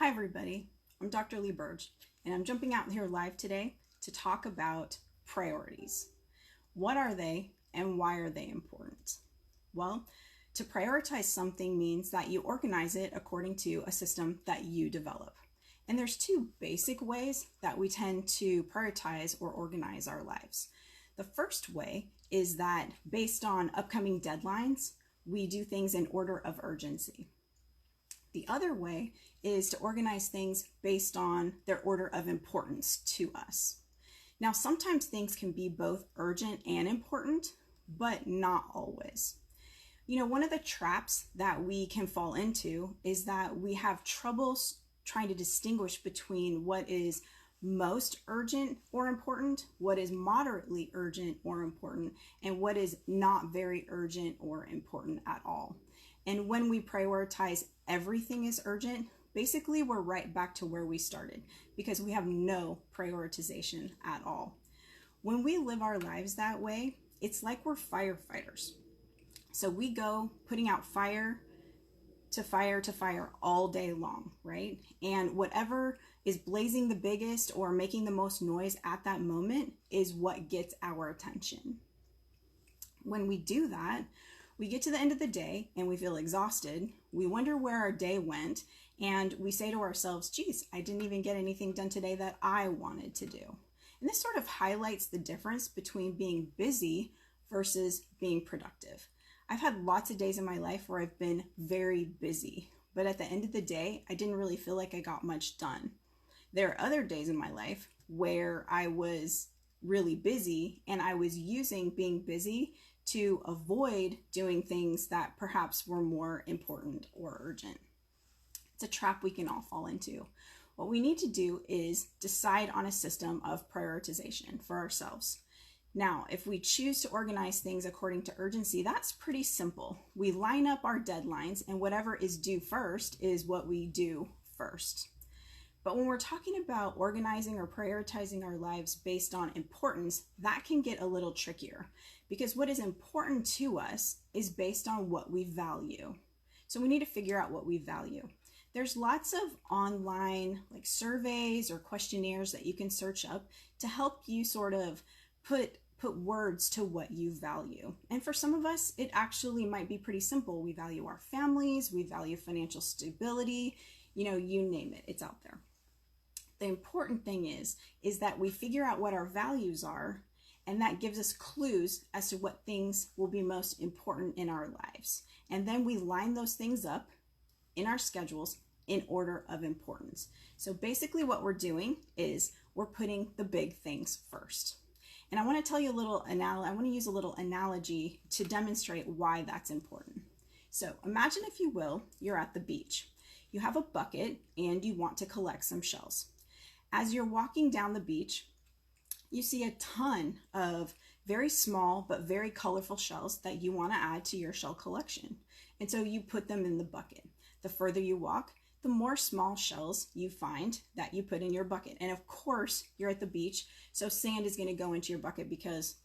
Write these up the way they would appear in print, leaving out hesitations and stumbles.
Hi everybody, I'm Dr. Lee Burge, and I'm jumping out here live today to talk about priorities. What are they and why are they important? Well, to prioritize something means that you organize it according to a system that you develop. And there's two basic ways that we tend to prioritize or organize our lives. The first way is that based on upcoming deadlines, we do things in order of urgency. The other way is to organize things based on their order of importance to us. Now, sometimes things can be both urgent and important, but not always. One of the traps that we can fall into is that we have trouble trying to distinguish between what is most urgent or important, what is moderately urgent or important, and what is not very urgent or important at all. And when we prioritize everything as urgent, basically we're right back to where we started because we have no prioritization at all. When we live our lives that way, it's like we're firefighters. So we go putting out fire to fire to fire all day long, right? And whatever is blazing the biggest or making the most noise at that moment is what gets our attention. When we do that, we get to the end of the day and we feel exhausted. We wonder where our day went and we say to ourselves, geez, I didn't even get anything done today that I wanted to do. And this sort of highlights the difference between being busy versus being productive. I've had lots of days in my life where I've been very busy, but at the end of the day, I didn't really feel like I got much done. There are other days in my life where I was really busy and I was using being busy to avoid doing things that perhaps were more important or urgent. It's a trap we can all fall into. What we need to do is decide on a system of prioritization for ourselves. Now, if we choose to organize things according to urgency, that's pretty simple. We line up our deadlines and whatever is due first is what we do first. But when we're talking about organizing or prioritizing our lives based on importance, that can get a little trickier because what is important to us is based on what we value. So we need to figure out what we value. There's lots of online surveys or questionnaires that you can search up to help you sort of put words to what you value. And for some of us, it actually might be pretty simple. We value our families, we value financial stability, you name it, it's out there. The important thing is that we figure out what our values are, and that gives us clues as to what things will be most important in our lives. And then we line those things up in our schedules in order of importance. So basically what we're doing is we're putting the big things first. And I want to tell you I want to use a little analogy to demonstrate why that's important. So imagine, if you will, you're at the beach. You have a bucket and you want to collect some shells. As you're walking down the beach, you see a ton of very small but very colorful shells that you want to add to your shell collection. And so you put them in the bucket. The further you walk, the more small shells you find that you put in your bucket. And of course, you're at the beach, so sand is going to go into your bucket because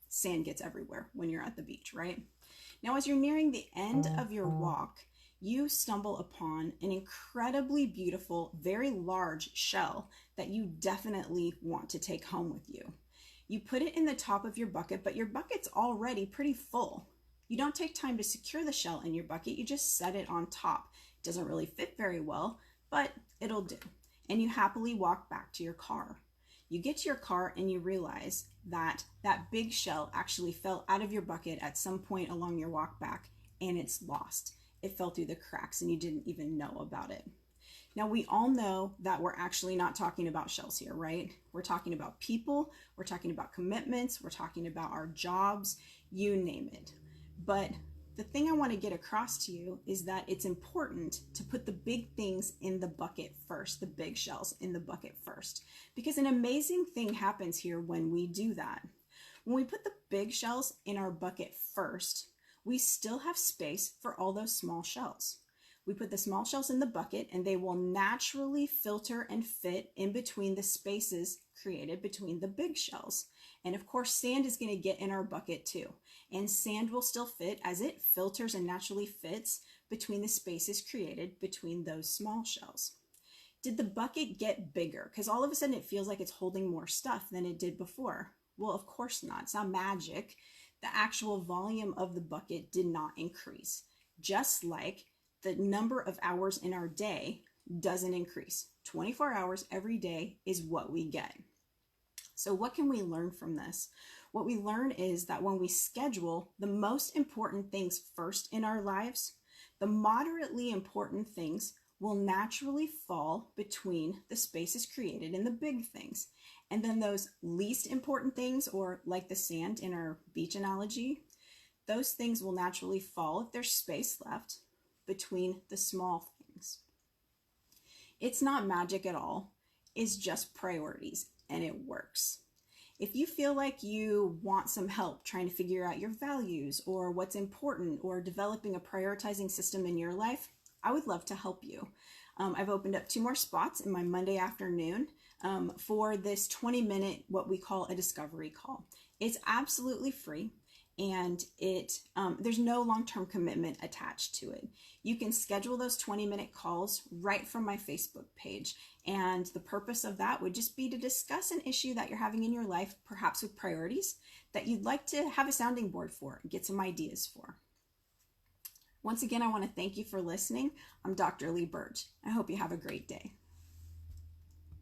sand gets everywhere when you're at the beach, right? Now, as you're nearing the end of your walk, you stumble upon an incredibly beautiful, very large shell that you definitely want to take home with you. You put it in the top of your bucket, but your bucket's already pretty full. You don't take time to secure the shell in your bucket, you just set it on top. It doesn't really fit very well, but it'll do. And you happily walk back to your car. You get to your car and you realize that that big shell actually fell out of your bucket at some point along your walk back, and it's lost. It fell through the cracks and you didn't even know about it. Now, we all know that we're actually not talking about shells here, right? We're talking about people, we're talking about commitments, we're talking about our jobs, you name it. But the thing I want to get across to you is that it's important to put the big things in the bucket first, the big shells in the bucket first, because an amazing thing happens here when we do that. When we put the big shells in our bucket first, we still have space for all those small shells. We put the small shells in the bucket and they will naturally filter and fit in between the spaces created between the big shells. And of course, sand is going to get in our bucket too. And sand will still fit as it filters and naturally fits between the spaces created between those small shells. Did the bucket get bigger? Because all of a sudden it feels like it's holding more stuff than it did before. Well, of course not. It's not magic. The actual volume of the bucket did not increase. Just like the number of hours in our day doesn't increase. 24 hours every day is what we get. So what can we learn from this? What we learn is that when we schedule the most important things first in our lives, the moderately important things will naturally fall between the spaces created in the big things. And then those least important things, or like the sand in our beach analogy, those things will naturally fall if there's space left between the small things. It's not magic at all. It's just priorities, and it works. If you feel like you want some help trying to figure out your values or what's important or developing a prioritizing system in your life, I would love to help you. I've opened up 2 more spots in my Monday afternoon for this 20-minute, what we call a discovery call. It's absolutely free, and there's no long-term commitment attached to it. You can schedule those 20-minute calls right from my Facebook page. And the purpose of that would just be to discuss an issue that you're having in your life, perhaps with priorities, that you'd like to have a sounding board for and get some ideas for. Once again, I want to thank you for listening. I'm Dr. Lee Burge. I hope you have a great day.